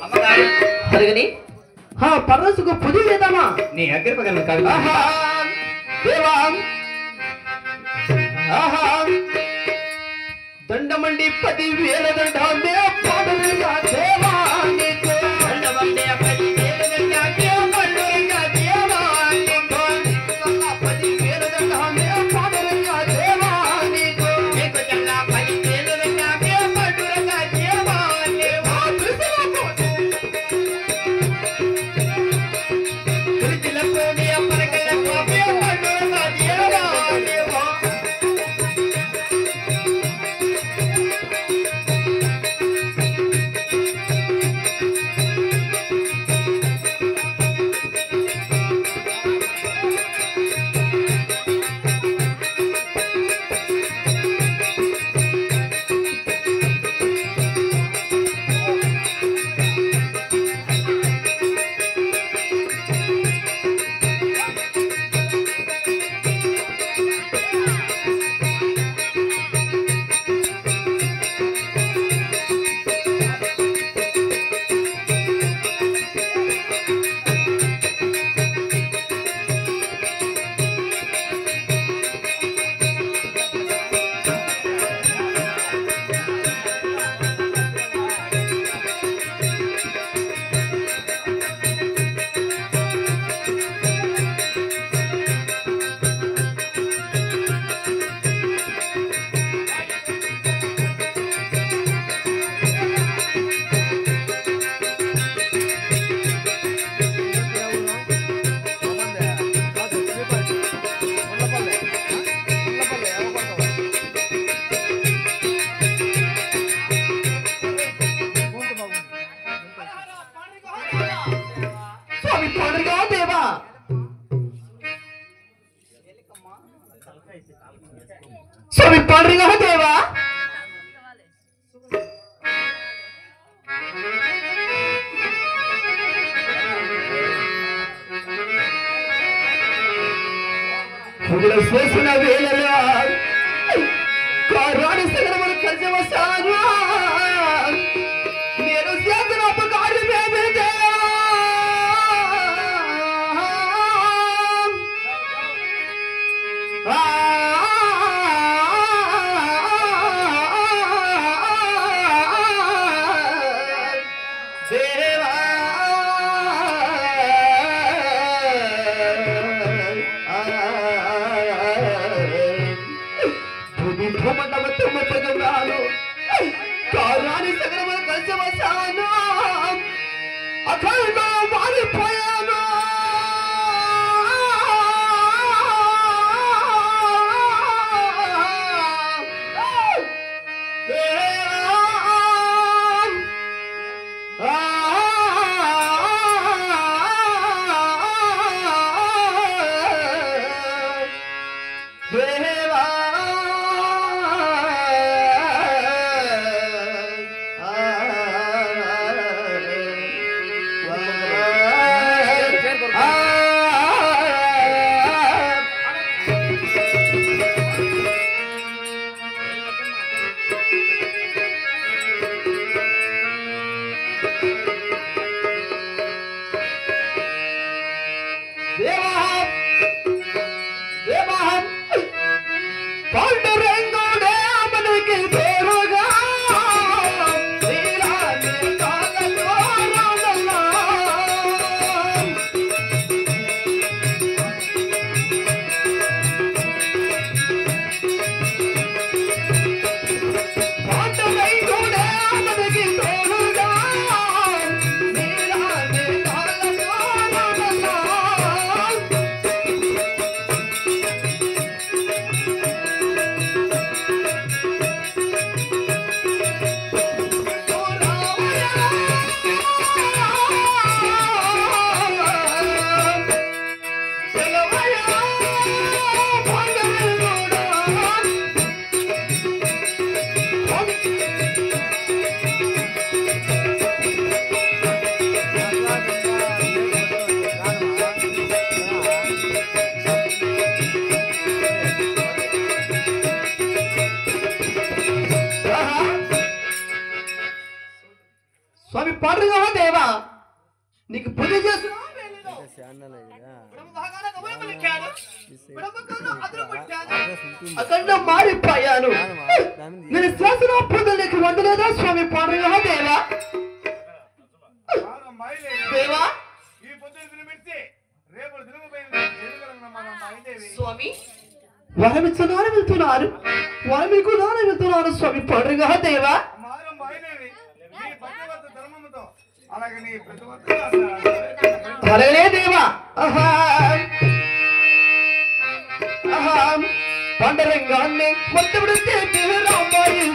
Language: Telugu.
అమ్మగారి అరగని పరసుకు పుది చేద్దామా నీ అగ్రపగలను కాదు దేవా దండమండి 10,000 దండమే పాడుగా దేవా నీకు దండమండి 10,000 దండమే పాడుగా దేవా నీకు 10,000 దండమే పాడుగా దేవా నీకు నీకు జల్ల 10,000 దండమే పాడుగా దేవా దేవా తిరుచిలకు నీ అప్పరకలకు పాడుగా దేవా దేవా स्वामी पांडुरंगा देवा చేసిన వేళలో కారాని సగరములు కలిసి వస్తాను నేను చేసిన అపకారం ఏమిటే కారాని సగరములు కలిసి వస్తాను అఖండ మారిపోయాను పాడుగా దేవా నీకు పూజ చేస్తున్నా అక్కడ మారిపోయాను నేను శ్వాసన పొందలేక వందలేదా స్వామి పాడుగా దేవా దేవా స్వామి వరమిచ్చున్నాను వెళ్తున్నారు వరమికు నాన్న వెళ్తున్నాను స్వామి పాడుగా దేవా అలాగనే దేవా పండరంగాన్ని మొత్తం రామాయి